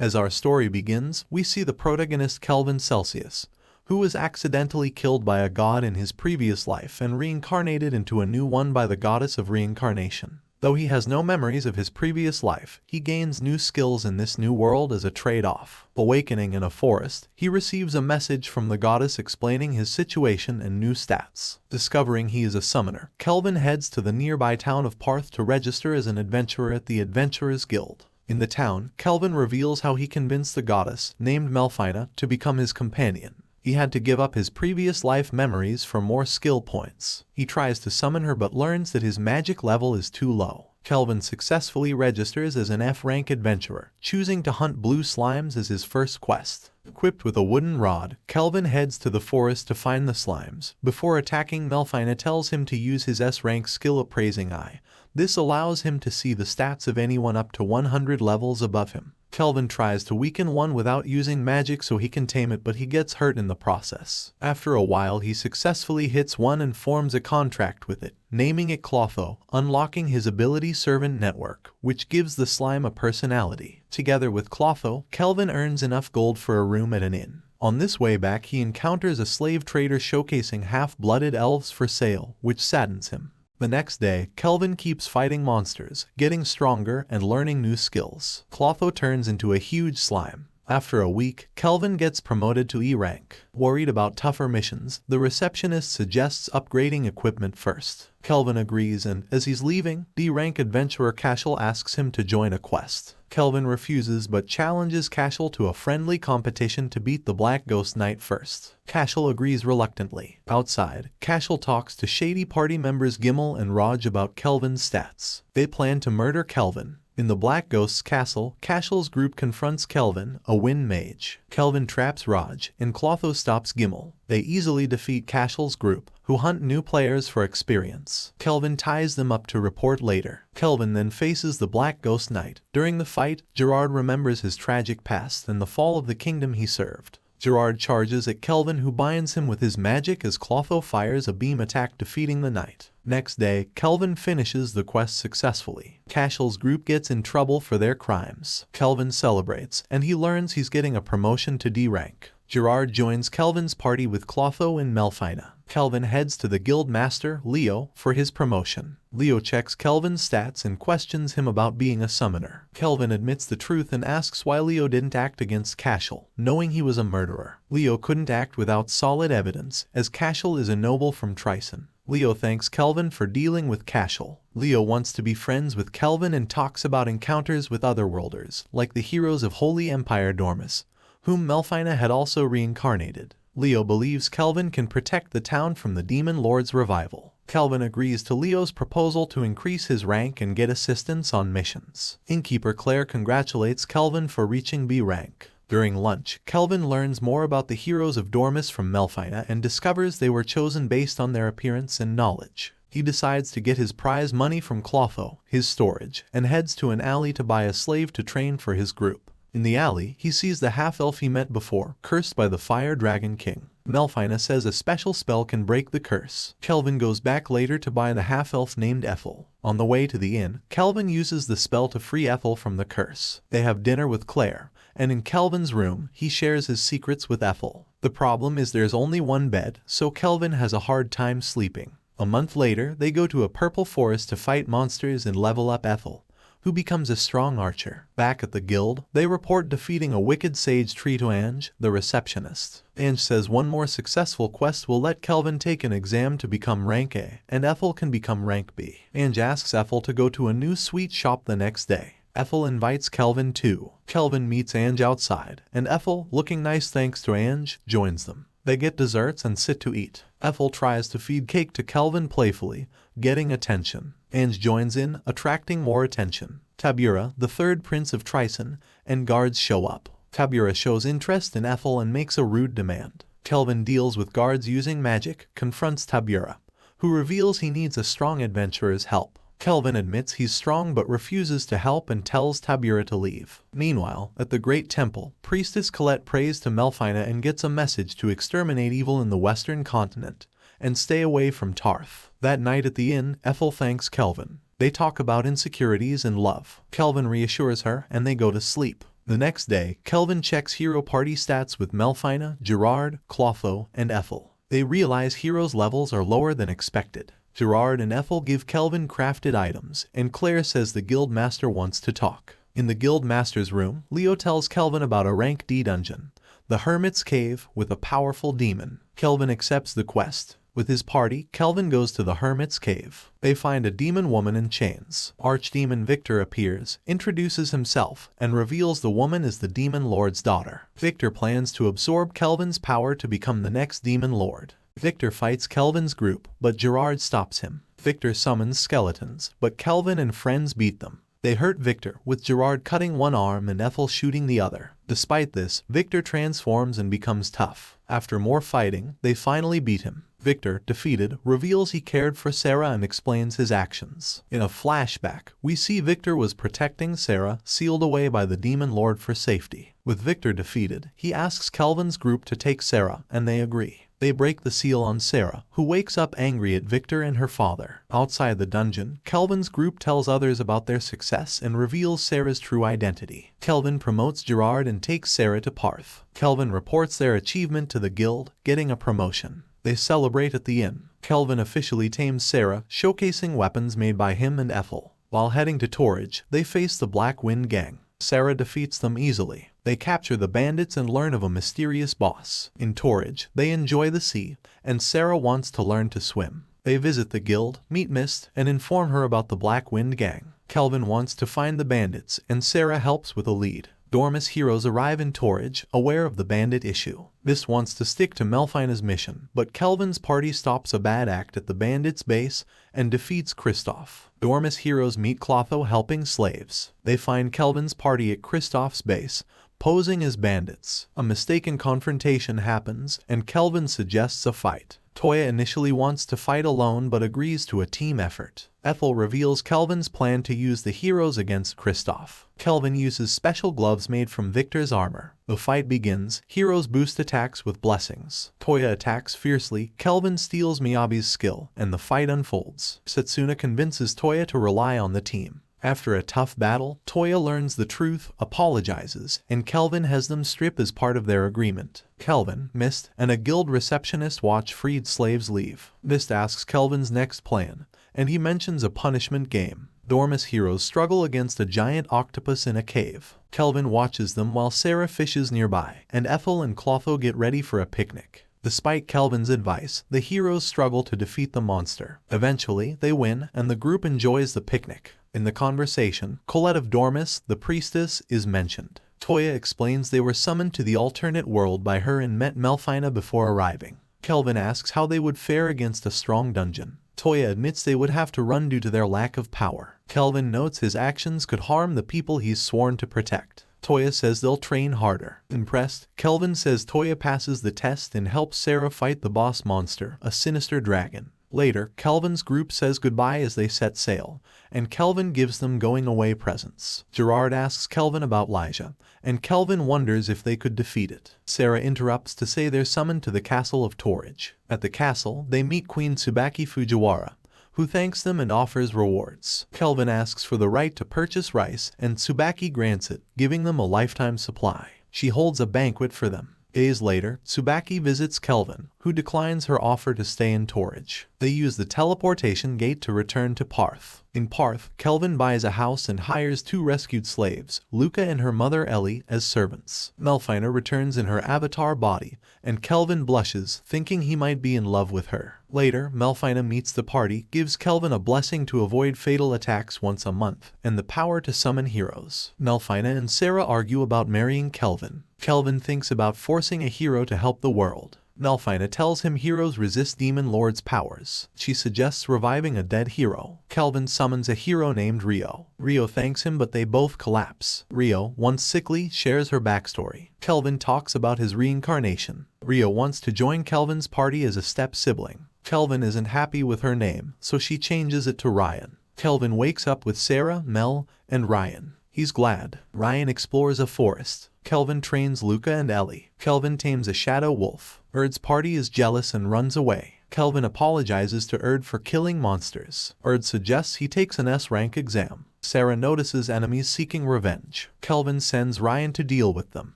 As our story begins, we see the protagonist Kelvin Celsius, who was accidentally killed by a god in his previous life and reincarnated into a new one by the goddess of reincarnation. Though he has no memories of his previous life, he gains new skills in this new world as a trade-off. Awakening in a forest, he receives a message from the goddess explaining his situation and new stats. Discovering he is a summoner, Kelvin heads to the nearby town of Parth to register as an adventurer at the Adventurers Guild. In the town, Kelvin reveals how he convinced the goddess, named Melphina, to become his companion. He had to give up his previous life memories for more skill points. He tries to summon her but learns that his magic level is too low. Kelvin successfully registers as an F-rank adventurer, choosing to hunt blue slimes as his first quest. Equipped with a wooden rod, Kelvin heads to the forest to find the slimes. Before attacking, Melphina tells him to use his S-rank skill Appraising Eye. This allows him to see the stats of anyone up to 100 levels above him. Kelvin tries to weaken one without using magic so he can tame it, but he gets hurt in the process. After a while, he successfully hits one and forms a contract with it, naming it Clotho, unlocking his ability Servant Network, which gives the slime a personality. Together with Clotho, Kelvin earns enough gold for a room at an inn. On this way back, he encounters a slave trader showcasing half-blooded elves for sale, which saddens him. The next day, Kelvin keeps fighting monsters, getting stronger and learning new skills. Clotho turns into a huge slime. After a week, Kelvin gets promoted to E rank. Worried about tougher missions, the receptionist suggests upgrading equipment first. Kelvin agrees and, as he's leaving, D-rank adventurer Cashel asks him to join a quest. Kelvin refuses but challenges Cashel to a friendly competition to beat the Black Ghost Knight first. Cashel agrees reluctantly. Outside, Cashel talks to shady party members Gimmel and Raj about Kelvin's stats. They plan to murder Kelvin. In the Black Ghost's castle, Cashel's group confronts Kelvin, a wind mage. Kelvin traps Raj, and Clotho stops Gimmel. They easily defeat Cashel's group, who hunt new players for experience. Kelvin ties them up to report later. Kelvin then faces the Black Ghost Knight. During the fight, Gerard remembers his tragic past and the fall of the kingdom he served. Gerard charges at Kelvin, who binds him with his magic as Clotho fires a beam attack, defeating the knight. Next day, Kelvin finishes the quest successfully. Cashel's group gets in trouble for their crimes. Kelvin celebrates, and he learns he's getting a promotion to D rank. Gerard joins Kelvin's party with Clotho and Melphina. Kelvin heads to the guild master, Leo, for his promotion. Leo checks Kelvin's stats and questions him about being a summoner. Kelvin admits the truth and asks why Leo didn't act against Cashel, knowing he was a murderer. Leo couldn't act without solid evidence, as Cashel is a noble from Trison. Leo thanks Kelvin for dealing with Cashel. Leo wants to be friends with Kelvin and talks about encounters with otherworlders, like the heroes of Holy Empire Dormus, whom Melphina had also reincarnated. Leo believes Kelvin can protect the town from the Demon Lord's revival. Kelvin agrees to Leo's proposal to increase his rank and get assistance on missions. Innkeeper Claire congratulates Kelvin for reaching B rank. During lunch, Kelvin learns more about the heroes of Dormus from Melphina and discovers they were chosen based on their appearance and knowledge. He decides to get his prize money from Clotho, his storage, and heads to an alley to buy a slave to train for his group. In the alley, he sees the half-elf he met before, cursed by the Fire Dragon King. Melphina says a special spell can break the curse. Kelvin goes back later to buy the half-elf named Ethel. On the way to the inn, Kelvin uses the spell to free Ethel from the curse. They have dinner with Claire, and in Kelvin's room, he shares his secrets with Ethel. The problem is there's only one bed, so Kelvin has a hard time sleeping. A month later, they go to a purple forest to fight monsters and level up Ethel, who becomes a strong archer. Back at the guild, they report defeating a wicked sage tree to Ange, the receptionist. Ange says one more successful quest will let Kelvin take an exam to become rank A, and Ethel can become rank B. Ange asks Ethel to go to a new sweet shop the next day. Ethel invites Kelvin too. Kelvin meets Ange outside, and Ethel, looking nice thanks to Ange, joins them. They get desserts and sit to eat. Ethel tries to feed cake to Kelvin playfully, getting attention. Ange joins in, attracting more attention. Tabura, the third prince of Trison, and guards show up. Tabura shows interest in Ethel and makes a rude demand. Kelvin deals with guards using magic, confronts Tabura, who reveals he needs a strong adventurer's help. Kelvin admits he's strong but refuses to help and tells Tabura to leave. Meanwhile, at the Great Temple, Priestess Colette prays to Melphina and gets a message to exterminate evil in the Western continent and stay away from Tarth. That night at the inn, Ethel thanks Kelvin. They talk about insecurities and love. Kelvin reassures her and they go to sleep. The next day, Kelvin checks hero party stats with Melfina, Gerard, Clotho, and Ethel. They realize Hero's levels are lower than expected. Gerard and Ethel give Kelvin crafted items, and Claire says the guild master wants to talk. In the guild master's room, Leo tells Kelvin about a rank D dungeon, the Hermit's Cave, with a powerful demon. Kelvin accepts the quest. With his party, Kelvin goes to the Hermit's Cave. They find a demon woman in chains. Archdemon Victor appears, introduces himself, and reveals the woman is the demon lord's daughter. Victor plans to absorb Kelvin's power to become the next demon lord. Victor fights Kelvin's group, but Gerard stops him. Victor summons skeletons, but Kelvin and friends beat them. They hurt Victor, with Gerard cutting one arm and Ethel shooting the other. Despite this, Victor transforms and becomes tough. After more fighting, they finally beat him. Victor, defeated, reveals he cared for Sarah and explains his actions. In a flashback, we see Victor was protecting Sarah, sealed away by the demon lord for safety. With Victor defeated, he asks Kelvin's group to take Sarah, and they agree. They break the seal on Sarah, who wakes up angry at Victor and her father. Outside the dungeon, Kelvin's group tells others about their success and reveals Sarah's true identity. Kelvin promotes Gerard and takes Sarah to Parth. Kelvin reports their achievement to the guild, getting a promotion. They celebrate at the inn. Kelvin officially tames Sarah, showcasing weapons made by him and Ethel. While heading to Torridge, they face the Black Wind Gang. Sarah defeats them easily. They capture the bandits and learn of a mysterious boss. In Torridge, they enjoy the sea, and Sarah wants to learn to swim. They visit the guild, meet Mist, and inform her about the Black Wind Gang. Kelvin wants to find the bandits, and Sarah helps with a lead. Dormus heroes arrive in Torridge, aware of the bandit issue. Mist wants to stick to Melfina's mission, but Kelvin's party stops a bad act at the bandits' base and defeats Kristoff. Dormus heroes meet Clotho helping slaves. They find Kelvin's party at Kristoff's base, posing as bandits. A mistaken confrontation happens, and Kelvin suggests a fight. Toya initially wants to fight alone but agrees to a team effort. Ethel reveals Kelvin's plan to use the heroes against Kristoff. Kelvin uses special gloves made from Victor's armor. The fight begins. Heroes boost attacks with blessings. Toya attacks fiercely. Kelvin steals Miyabi's skill, and the fight unfolds. Setsuna convinces Toya to rely on the team. After a tough battle, Toya learns the truth, apologizes, and Kelvin has them strip as part of their agreement. Kelvin, Mist, and a guild receptionist watch freed slaves leave. Mist asks Kelvin's next plan, and he mentions a punishment game. Dormus heroes struggle against a giant octopus in a cave. Kelvin watches them while Sarah fishes nearby, and Ethel and Clotho get ready for a picnic. Despite Kelvin's advice, the heroes struggle to defeat the monster. Eventually, they win, and the group enjoys the picnic. In the conversation, Colette of Dormus, the priestess, is mentioned. Toya explains they were summoned to the alternate world by her and met Melfina before arriving. Kelvin asks how they would fare against a strong dungeon. Toya admits they would have to run due to their lack of power. Kelvin notes his actions could harm the people he's sworn to protect. Toya says they'll train harder. Impressed, Kelvin says Toya passes the test and helps Sarah fight the boss monster, a sinister dragon. Later, Kelvin's group says goodbye as they set sail, and Kelvin gives them going-away presents. Gerard asks Kelvin about Lyja, and Kelvin wonders if they could defeat it. Sarah interrupts to say they're summoned to the castle of Torridge. At the castle, they meet Queen Tsubaki Fujiwara, who thanks them and offers rewards. Kelvin asks for the right to purchase rice, and Tsubaki grants it, giving them a lifetime supply. She holds a banquet for them. Days later, Tsubaki visits Kelvin, who declines her offer to stay in Torridge. They use the teleportation gate to return to Parth. In Parth, Kelvin buys a house and hires 2 rescued slaves, Luca and her mother Ellie, as servants. Melfina returns in her avatar body, and Kelvin blushes, thinking he might be in love with her. Later, Melfina meets the party, gives Kelvin a blessing to avoid fatal attacks once a month, and the power to summon heroes. Melfina and Sarah argue about marrying Kelvin. Kelvin thinks about forcing a hero to help the world. Melfina tells him heroes resist Demon Lord's powers. She suggests reviving a dead hero. Kelvin summons a hero named Rio. Rio thanks him, but they both collapse. Rio, once sickly, shares her backstory. Kelvin talks about his reincarnation. Rio wants to join Kelvin's party as a step-sibling. Kelvin isn't happy with her name, so she changes it to Ryan. Kelvin wakes up with Sarah, Mel, and Ryan. He's glad. Ryan explores a forest. Kelvin trains Luca and Ellie. Kelvin tames a shadow wolf. Erd's party is jealous and runs away. Kelvin apologizes to Erd for killing monsters. Erd suggests he takes an S-rank exam. Sarah notices enemies seeking revenge. Kelvin sends Ryan to deal with them.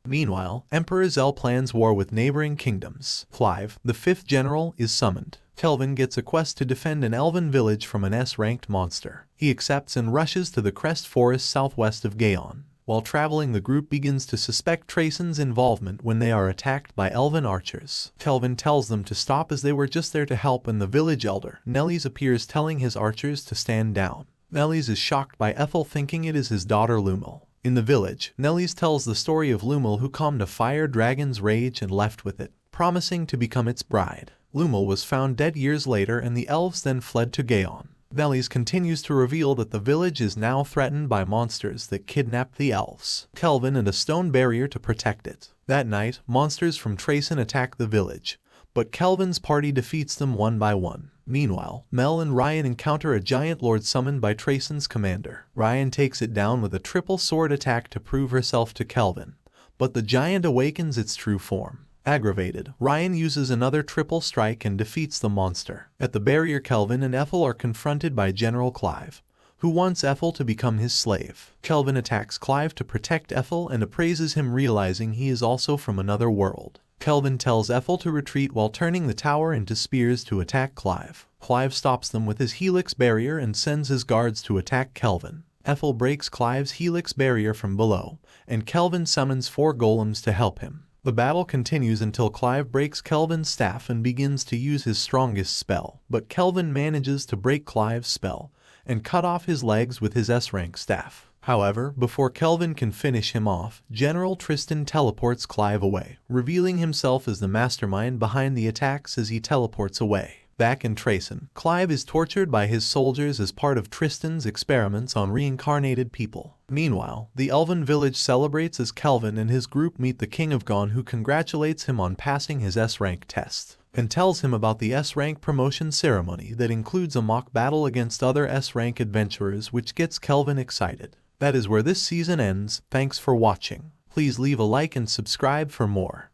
Meanwhile, Emperor Zell plans war with neighboring kingdoms. Clive, the 5th general, is summoned. Kelvin gets a quest to defend an elven village from an S-ranked monster. He accepts and rushes to the Crest Forest southwest of Gaon. While traveling, the group begins to suspect Trayson's involvement when they are attacked by elven archers. Kelvin tells them to stop as they were just there to help, and the village elder, Nellies, appears telling his archers to stand down. Nellies is shocked by Ethel, thinking it is his daughter Lumel. In the village, Nellies tells the story of Lumel, who calmed a fire dragon's rage and left with it, promising to become its bride. Lumel was found dead years later, and the elves then fled to Gaon. Nellies continues to reveal that the village is now threatened by monsters that kidnapped the elves. Kelvin and a stone barrier to protect it. That night, monsters from Trayson attack the village, but Kelvin's party defeats them one by one. Meanwhile, Mel and Ryan encounter a giant lord summoned by Trayson's commander. Ryan takes it down with a triple sword attack to prove herself to Kelvin, but the giant awakens its true form. Aggravated, Ryan uses another triple strike and defeats the monster. At the barrier, Kelvin and Ethel are confronted by General Clive, who wants Ethel to become his slave. Kelvin attacks Clive to protect Ethel and appraises him, realizing he is also from another world. Kelvin tells Ethel to retreat while turning the tower into spears to attack Clive. Clive stops them with his helix barrier and sends his guards to attack Kelvin. Ethel breaks Clive's helix barrier from below, and Kelvin summons 4 golems to help him. The battle continues until Clive breaks Kelvin's staff and begins to use his strongest spell, but Kelvin manages to break Clive's spell and cut off his legs with his S-rank staff. However, before Kelvin can finish him off, General Tristan teleports Clive away, revealing himself as the mastermind behind the attacks as he teleports away. Back in Trayson, Clive is tortured by his soldiers as part of Tristan's experiments on reincarnated people. Meanwhile, the elven village celebrates as Kelvin and his group meet the King of Gon, who congratulates him on passing his S-rank test and tells him about the S-rank promotion ceremony that includes a mock battle against other S-rank adventurers, which gets Kelvin excited. That is where this season ends. Thanks for watching. Please leave a like and subscribe for more.